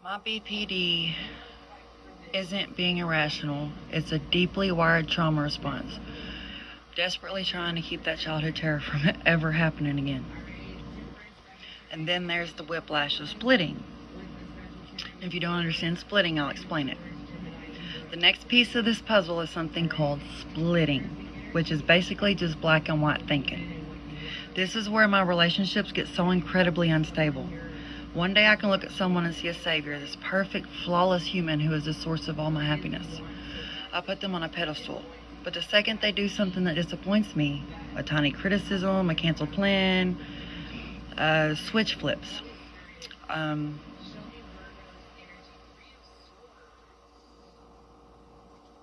My BPD isn't being irrational. It's a deeply wired trauma response, desperately trying to keep that childhood terror from ever happening again. And then there's the whiplash of splitting. If you don't understand splitting, I'll explain it. The next piece of this puzzle is something called splitting, which is basically just black and white thinking. This is where my relationships get so incredibly unstable. One day I can look at someone and see a savior, this perfect, flawless human who is the source of all my happiness. I put them on a pedestal. But the second they do something that disappoints me, a tiny criticism, a canceled plan, switch flips.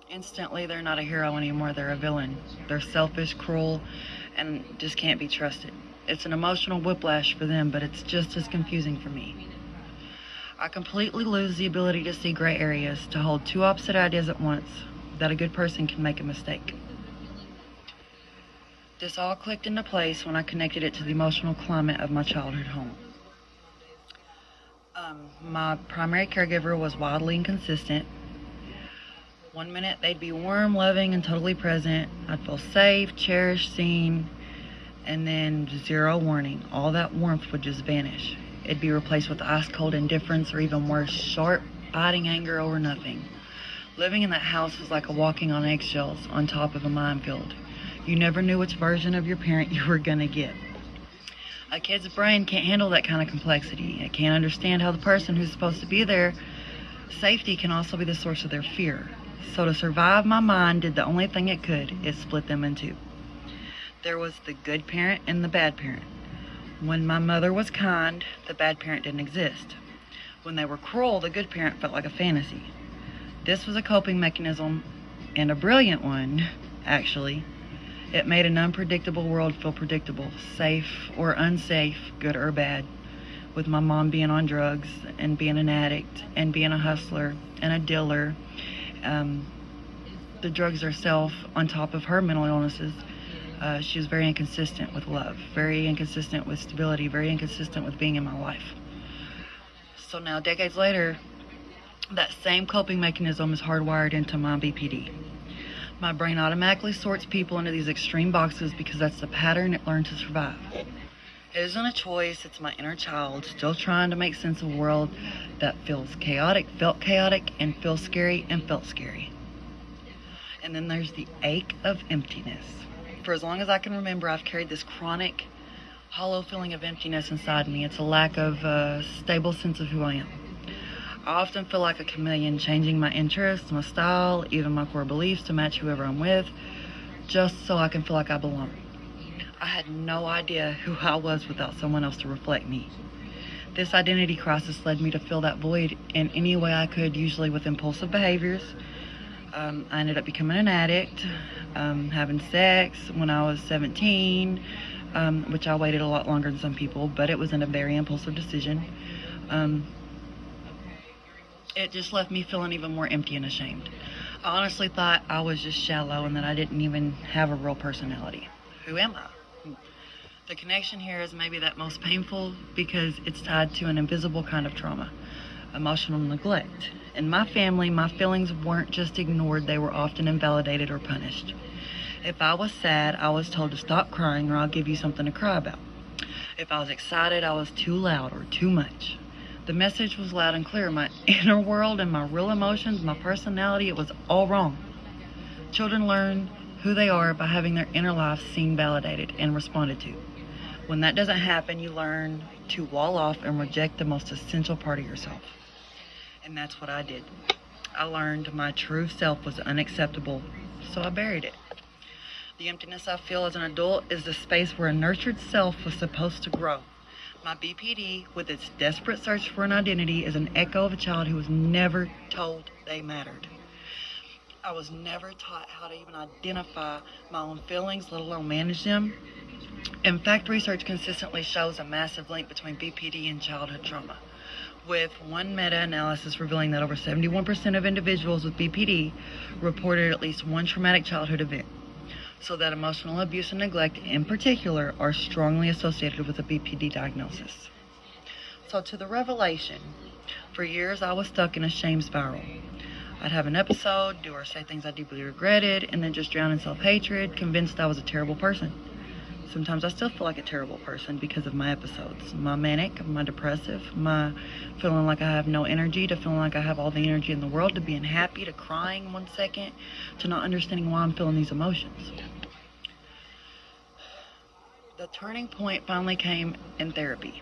Instantly, they're not a hero anymore, they're a villain. They're selfish, cruel, and just can't be trusted. It's an emotional whiplash for them, but it's just as confusing for me. I completely lose the ability to see gray areas, to hold two opposite ideas at once, that a good person can make a mistake. This all clicked into place when I connected it to the emotional climate of my childhood home. My primary caregiver was wildly inconsistent. One minute they'd be warm, loving, and totally present. I'd feel safe, cherished, seen, and then zero warning. All that warmth would just vanish. It'd be replaced with ice-cold indifference, or even worse, sharp, biting anger over nothing. Living in that house was like a walking on eggshells on top of a minefield. You never knew which version of your parent you were gonna get. A kid's brain can't handle that kind of complexity. It can't understand how the person who's supposed to be there safety can also be the source of their fear. So to survive, my mind did the only thing it could, it split them in two. There was the good parent and the bad parent. When my mother was kind, the bad parent didn't exist. When they were cruel, the good parent felt like a fantasy. This was a coping mechanism, and a brilliant one, actually. It made an unpredictable world feel predictable, safe or unsafe, good or bad. With my mom being on drugs and being an addict and being a hustler and a dealer, the drugs herself on top of her mental illnesses, she was very inconsistent with love, very inconsistent with stability, very inconsistent with being in my life. So now, decades later, that same coping mechanism is hardwired into my BPD. My brain automatically sorts people into these extreme boxes because that's the pattern it learned to survive. It isn't a choice, it's my inner child still trying to make sense of a world that feels chaotic, felt chaotic, and feels scary, and felt scary. And then there's the ache of emptiness. For as long as I can remember, I've carried this chronic, hollow feeling of emptiness inside me. It's a lack of a stable sense of who I am. I often feel like a chameleon, changing my interests, my style, even my core beliefs to match whoever I'm with, just so I can feel like I belong. I had no idea who I was without someone else to reflect me. This identity crisis led me to fill that void in any way I could, usually with impulsive behaviors. I ended up becoming an addict, having sex when I was 17, which I waited a lot longer than some people, but it was in a very impulsive decision. It just left me feeling even more empty and ashamed. I honestly thought I was just shallow and that I didn't even have a real personality. Who am I? The connection here is maybe that most painful because it's tied to an invisible kind of trauma, emotional neglect. In my family, my feelings weren't just ignored, they were often invalidated or punished. If I was sad, I was told to stop crying or I'll give you something to cry about. If I was excited, I was too loud or too much. The message was loud and clear. My inner world and my real emotions, my personality, it was all wrong. Children learn who they are by having their inner life seen, validated, and responded to. When that doesn't happen, you learn to wall off and reject the most essential part of yourself. And that's what I did. I learned my true self was unacceptable, so I buried it. The emptiness I feel as an adult is the space where a nurtured self was supposed to grow. My BPD, with its desperate search for an identity, is an echo of a child who was never told they mattered. I was never taught how to even identify my own feelings, let alone manage them. In fact, research consistently shows a massive link between BPD and childhood trauma, with one meta-analysis revealing that over 71% of individuals with BPD reported at least one traumatic childhood event. So that emotional abuse and neglect in particular are strongly associated with a BPD diagnosis. So to the revelation, For years, I was stuck in a shame spiral. I'd have an episode, do or say things I deeply regretted, and then just drown in self-hatred, convinced I was a terrible person. Sometimes I still feel like a terrible person because of my episodes. My manic, my depressive, my feeling like I have no energy, to feeling like I have all the energy in the world, to being happy, to crying 1 second, to not understanding why I'm feeling these emotions. The turning point finally came in therapy,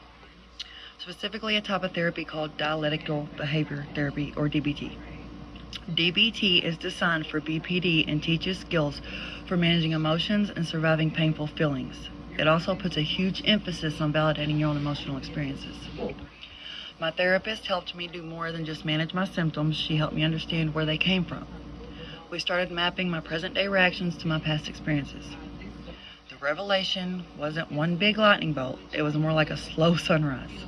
specifically a type of therapy called dialectical behavior therapy, or DBT. DBT is designed for BPD and teaches skills for managing emotions and surviving painful feelings. It also puts a huge emphasis on validating your own emotional experiences. My therapist helped me do more than just manage my symptoms. She helped me understand where they came from. We started mapping my present-day reactions to my past experiences. The revelation wasn't one big lightning bolt. It was more like a slow sunrise.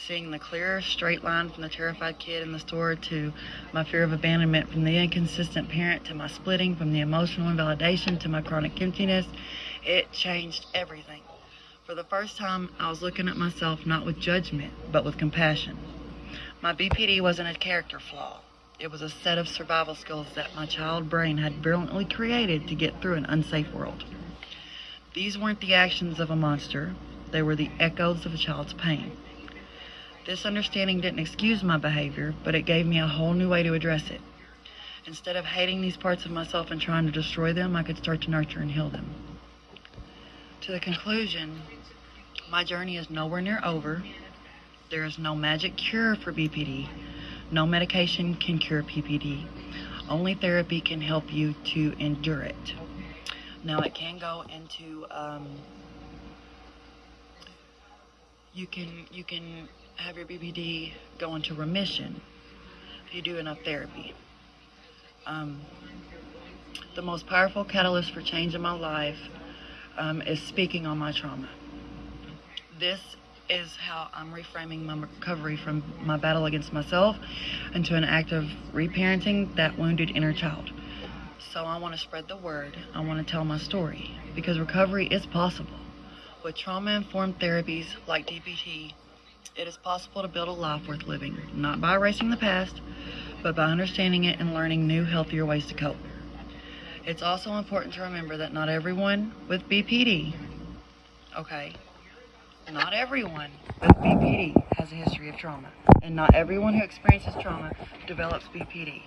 Seeing the clear, straight line from the terrified kid in the store to my fear of abandonment, from the inconsistent parent to my splitting, from the emotional invalidation to my chronic emptiness, it changed everything. For the first time, I was looking at myself not with judgment, but with compassion. My BPD wasn't a character flaw. It was a set of survival skills that my child brain had brilliantly created to get through an unsafe world. These weren't the actions of a monster. They were the echoes of a child's pain. This understanding didn't excuse my behavior, but it gave me a whole new way to address it. Instead of hating these parts of myself and trying to destroy them, I could start to nurture and heal them. To the conclusion, my journey is nowhere near over. There is no magic cure for BPD. No medication can cure PPD. Only therapy can help you to endure it. Now, it can go into, you can have your BPD go into remission if you do enough therapy. The most powerful catalyst for change in my life is speaking on my trauma. This is how I'm reframing my recovery from my battle against myself into an act of reparenting that wounded inner child. So I want to spread the word. I want to tell my story, because recovery is possible. With trauma-informed therapies like DBT, it is possible to build a life worth living, not by erasing the past, but by understanding it and learning new, healthier ways to cope. It's also important to remember that not everyone with BPD, not everyone with BPD has a history of trauma, and not everyone who experiences trauma develops BPD.